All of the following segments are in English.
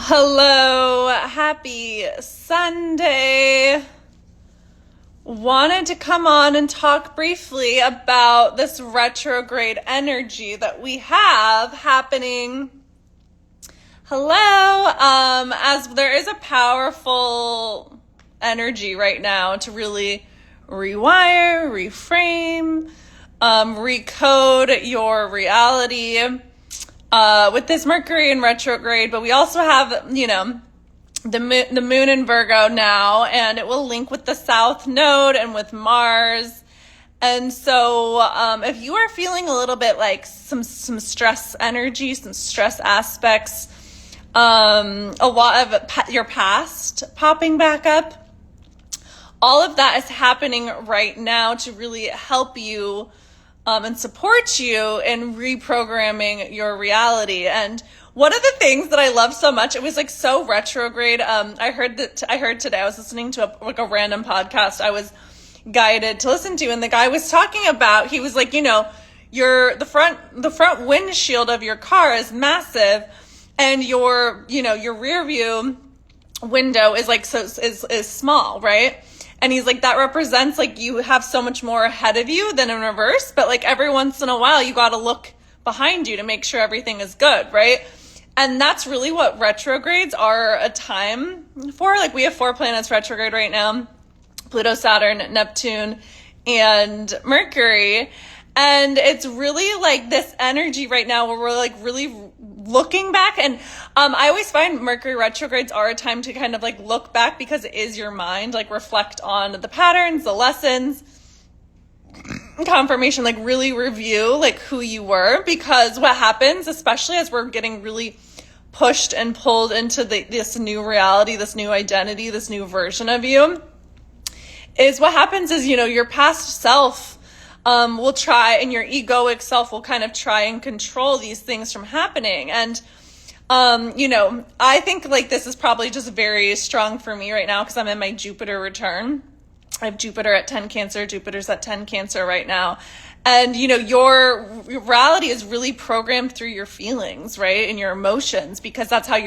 Hello, happy Sunday. Wanted to come on and talk briefly about this retrograde energy that we have happening. Hello, as there is a powerful energy right now to really rewire, reframe, recode your reality with this Mercury in retrograde, but we also have, the moon in Virgo now, and it will link with the South Node and with Mars. And so if you are feeling a little bit like some stress energy, some stress aspects, a lot of your past popping back up, all of that is happening right now to really help you and support you in reprogramming your reality. And one of the things that I love so much, it was like so retrograde. I heard today, I was listening to a random podcast I was guided to listen to, and the guy was talking about, he was like, the front windshield of your car is massive, and your rear view window is like is small, right? And he's like, that represents like you have so much more ahead of you than in reverse, but like every once in a while you got to look behind you to make sure everything is good, right? And that's really what retrogrades are a time for. Like we have 4 planets retrograde right now: Pluto, Saturn, Neptune, and Mercury. And it's really like this energy right now where we're like really looking back. And I always find Mercury retrogrades are a time to kind of like look back, because it is your mind, like reflect on the patterns, the lessons, confirmation, like really review like who you were. Because what happens, especially as we're getting really pushed and pulled into this new reality, this new identity, this new version of you, is what happens is, your past self will try, and your egoic self will kind of try and control these things from happening. And, I think like this is probably just very strong for me right now because I'm in my Jupiter return. I have Jupiter at 10 Cancer, Jupiter's at 10 Cancer right now. And, your reality is really programmed through your feelings, right? And your emotions, because that's how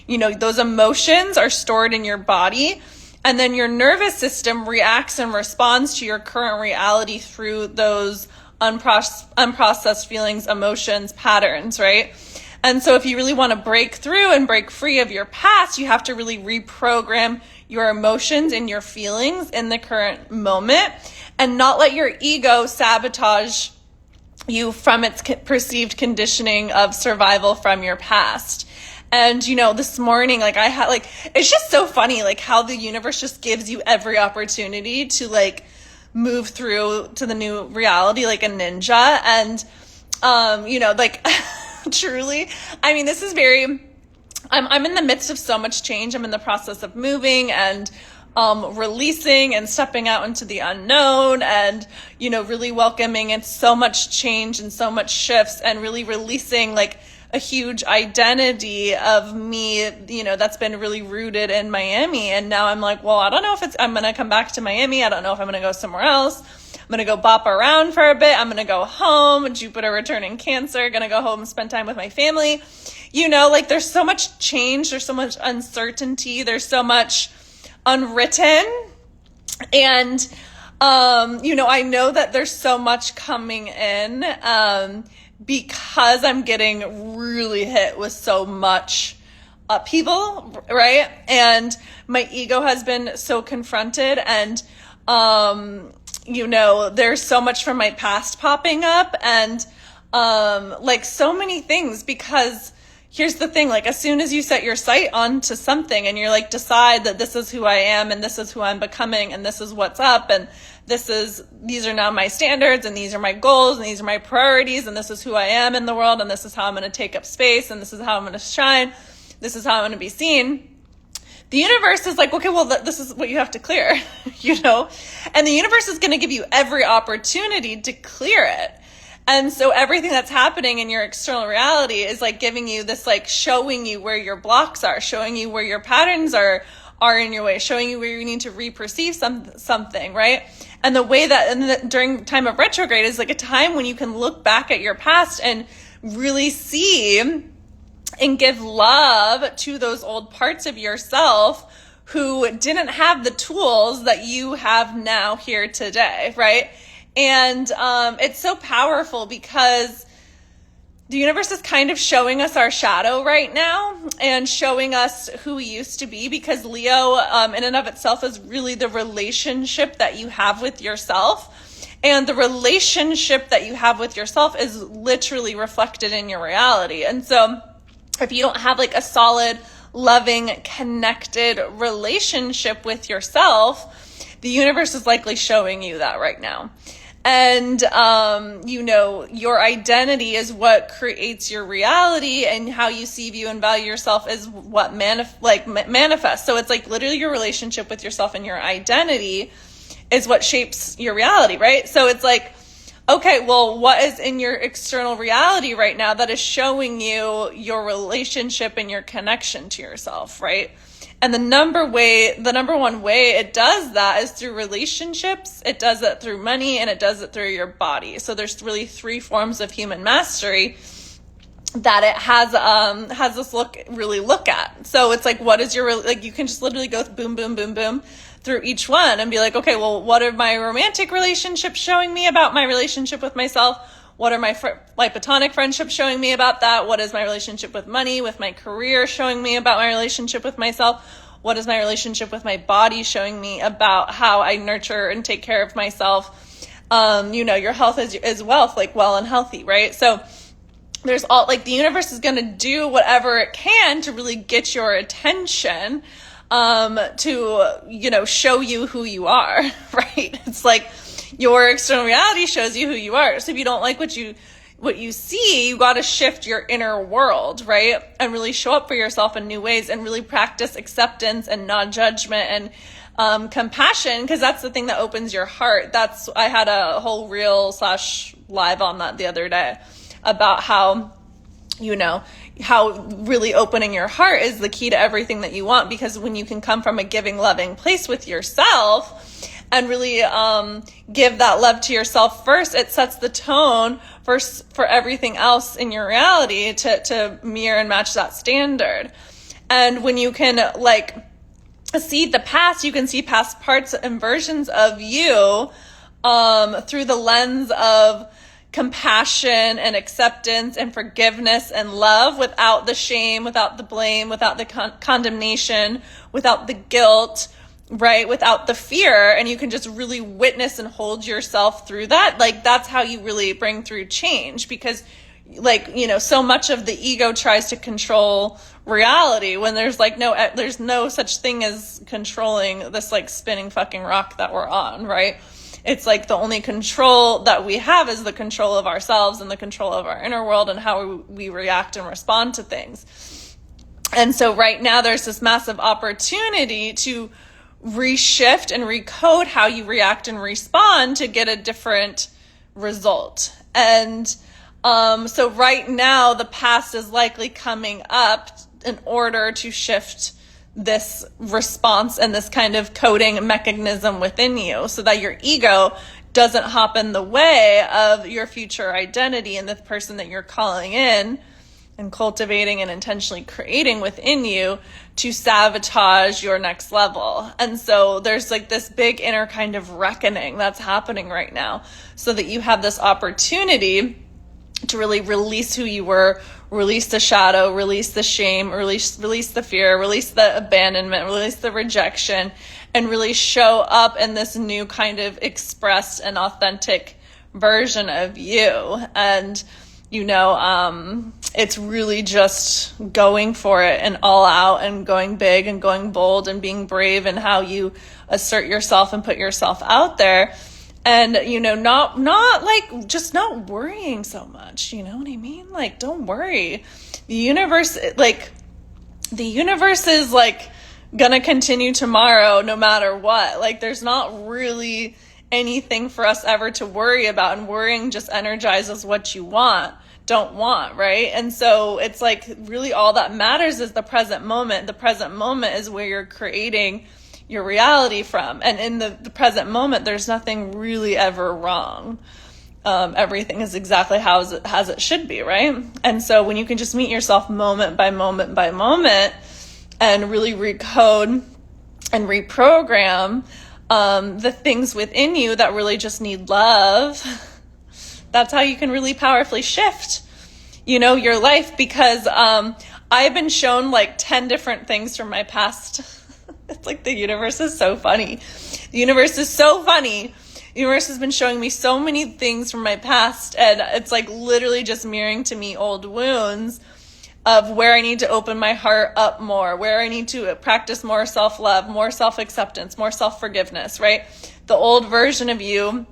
those emotions are stored in your body. And then your nervous system reacts and responds to your current reality through those unprocessed feelings, emotions, patterns, right? And so if you really want to break through and break free of your past, you have to really reprogram your emotions and your feelings in the current moment, and not let your ego sabotage you from its perceived conditioning of survival from your past. And, this morning, it's just so funny, like how the universe just gives you every opportunity to like move through to the new reality, like a ninja. And, truly, I mean, this is I'm in the midst of so much change. I'm in the process of moving and releasing and stepping out into the unknown, and, really welcoming in so much change and so much shifts, and really releasing like a huge identity of me, that's been really rooted in Miami. And now I'm like, well, I don't know if I'm going to come back to Miami. I don't know if I'm going to go somewhere else. I'm going to go bop around for a bit. I'm going to go home. Jupiter returning Cancer, going to go home and spend time with my family. There's so much change. There's so much uncertainty. There's so much unwritten. And, I know that there's so much coming in, because I'm getting really hit with so much upheaval, right? And my ego has been so confronted, and, there's so much from my past popping up, and, so many things. Because here's the thing, like as soon as you set your sight onto something and you're like, decide that this is who I am, and this is who I'm becoming, and this is what's up, and these are now my standards, and these are my goals, and these are my priorities, and this is who I am in the world, and this is how I'm going to take up space, and this is how I'm going to shine, this is how I'm going to be seen. The universe is like, okay, well, this is what you have to clear, and the universe is going to give you every opportunity to clear it. And so everything that's happening in your external reality is like giving you this, like showing you where your blocks are, showing you where your patterns are in your way, showing you where you need to reperceive something, right? And the way that during time of retrograde is like a time when you can look back at your past and really see and give love to those old parts of yourself who didn't have the tools that you have now here today, right? And it's so powerful because the universe is kind of showing us our shadow right now and showing us who we used to be, because Leo in and of itself is really the relationship that you have with yourself. And the relationship that you have with yourself is literally reflected in your reality. And so if you don't have like a solid, loving, connected relationship with yourself, the universe is likely showing you that right now. And, your identity is what creates your reality, and how you see, view, and value yourself is what manifests. So it's like literally your relationship with yourself and your identity is what shapes your reality, right? So it's like, okay, well, what is in your external reality right now that is showing you your relationship and your connection to yourself, right? And the number one way it does that is through relationships. It does it through money, and it does it through your body. So there's really 3 forms of human mastery that it has us look at. So it's like, what is you can just literally go boom, boom, boom, boom through each one and be like, okay, well, what are my romantic relationships showing me about my relationship with myself? What are my platonic friendships showing me about that? What is my relationship with money, with my career showing me about my relationship with myself? What is my relationship with my body showing me about how I nurture and take care of myself? Your health is wealth, like well and healthy, right? So there's the universe is going to do whatever it can to really get your attention, to, show you who you are, right? It's like your external reality shows you who you are. So if you don't like what you see, you got to shift your inner world, right? And really show up for yourself in new ways, and really practice acceptance and non-judgment and compassion, because that's the thing that opens your heart. I had a whole reel/live on that the other day about how really opening your heart is the key to everything that you want, because when you can come from a giving, loving place with yourself and really give that love to yourself first, it sets the tone for everything else in your reality to mirror and match that standard. And when you can see the past, you can see past parts and versions of you through the lens of compassion and acceptance and forgiveness and love, without the shame, without the blame, without the condemnation, without the guilt, right? Without the fear. And you can just really witness and hold yourself through that. That's how you really bring through change, because so much of the ego tries to control reality when there's no such thing as controlling this spinning fucking rock that we're on, right? It's the only control that we have is the control of ourselves and the control of our inner world and how we react and respond to things. And so right now there's this massive opportunity to reshift and recode how you react and respond to get a different result. And so right now the past is likely coming up in order to shift this response and this kind of coding mechanism within you, so that your ego doesn't hop in the way of your future identity and the person that you're calling in and cultivating and intentionally creating within you to sabotage your next level. And so there's this big inner kind of reckoning that's happening right now, so that you have this opportunity to really release who you were, release the shadow, release the shame, release the fear, release the abandonment, release the rejection, and really show up in this new kind of expressed and authentic version of you. And, it's really just going for it and all out and going big and going bold and being brave and how you assert yourself and put yourself out there. And, not worrying so much, you know what I mean? Don't worry. The universe is gonna continue tomorrow no matter what. There's not really anything for us ever to worry about, and worrying just energizes what you don't want, right? And so it's really all that matters is the present moment. The present moment is where you're creating your reality from. And in the present moment, there's nothing really ever wrong. everything is exactly as it should be, right? And so when you can just meet yourself moment by moment by moment and really recode and reprogram the things within you that really just need love, that's how you can really powerfully shift, your life. Because I've been shown like 10 different things from my past. It's like the universe is so funny. The universe is so funny. The universe has been showing me so many things from my past, and it's like literally just mirroring to me old wounds of where I need to open my heart up more, where I need to practice more self-love, more self-acceptance, more self-forgiveness, right? The old version of you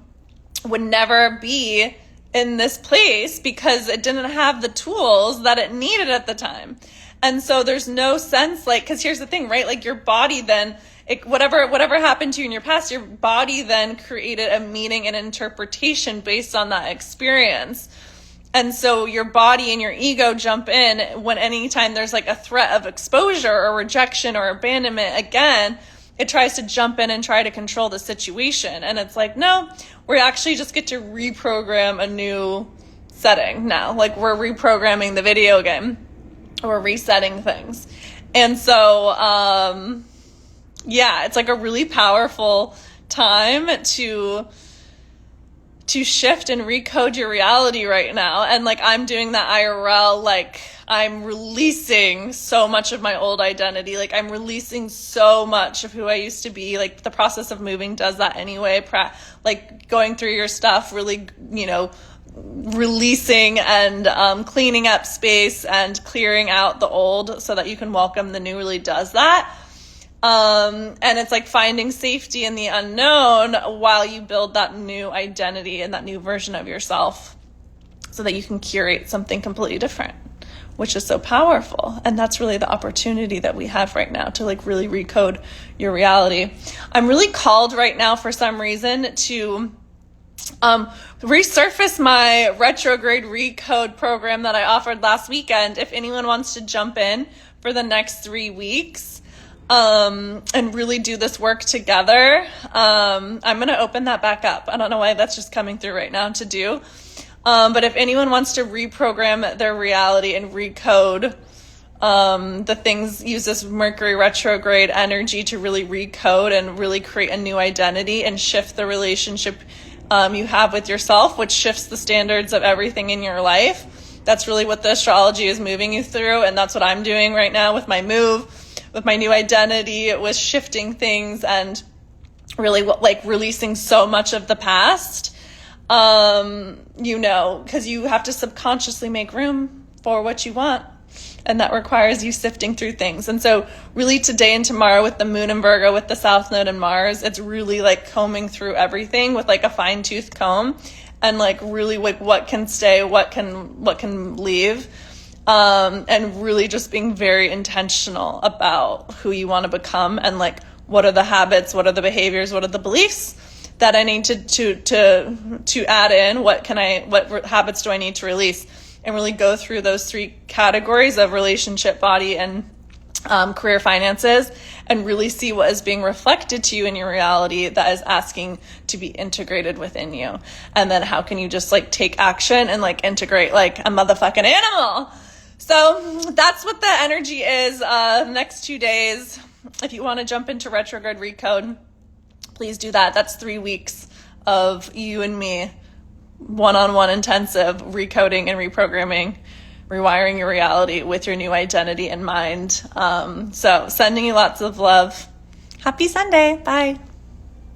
would never be in this place because it didn't have the tools that it needed at the time. And so there's no sense, like, because here's the thing, right? Like your body then, whatever happened to you in your past, your body then created a meaning and interpretation based on that experience. And so your body and your ego jump in when anytime there's like a threat of exposure or rejection or abandonment, again, it tries to jump in and try to control the situation. And it's like, no, we actually just get to reprogram a new setting now. Like we're reprogramming the video game. We're resetting things. And so, yeah, it's like a really powerful time to shift and recode your reality right now. And like I'm doing that IRL, like I'm releasing so much of my old identity. Like I'm releasing so much of who I used to be. Like the process of moving does that anyway. Like going through your stuff, really, releasing and cleaning up space and clearing out the old so that you can welcome the new really does that. And it's like finding safety in the unknown while you build that new identity and that new version of yourself so that you can curate something completely different, which is so powerful. And that's really the opportunity that we have right now to like really recode your reality. I'm really called right now for some reason to resurface my retrograde recode program that I offered last weekend. If anyone wants to jump in for the next 3 weeks, and really do this work together, I'm going to open that back up. I don't know why that's just coming through right now to do. But if anyone wants to reprogram their reality and recode, the things, use this Mercury Retrograde energy to really recode and really create a new identity and shift the relationship you have with yourself, which shifts the standards of everything in your life. That's really what the astrology is moving you through. And that's what I'm doing right now with my move, with my new identity, with shifting things and really like releasing so much of the past, because you have to subconsciously make room for what you want. And that requires you sifting through things. And so really today and tomorrow with the moon in Virgo, with the South Node in Mars, it's really like combing through everything with like a fine tooth comb and like really like what can stay, what can leave. And really just being very intentional about who you want to become and like what are the habits, what are the behaviors, what are the beliefs that I need to add in, what habits do I need to release, and really go through those 3 categories of relationship, body, and career, finances, and really see what is being reflected to you in your reality that is asking to be integrated within you. And then how can you just like take action and like integrate like a motherfucking animal. So that's what the energy is next 2 days. If you want to jump into retrograde recode, please do that. That's 3 weeks of you and me, one-on-one intensive recoding and reprogramming, rewiring your reality with your new identity in mind. So sending you lots of love. Happy Sunday. Bye.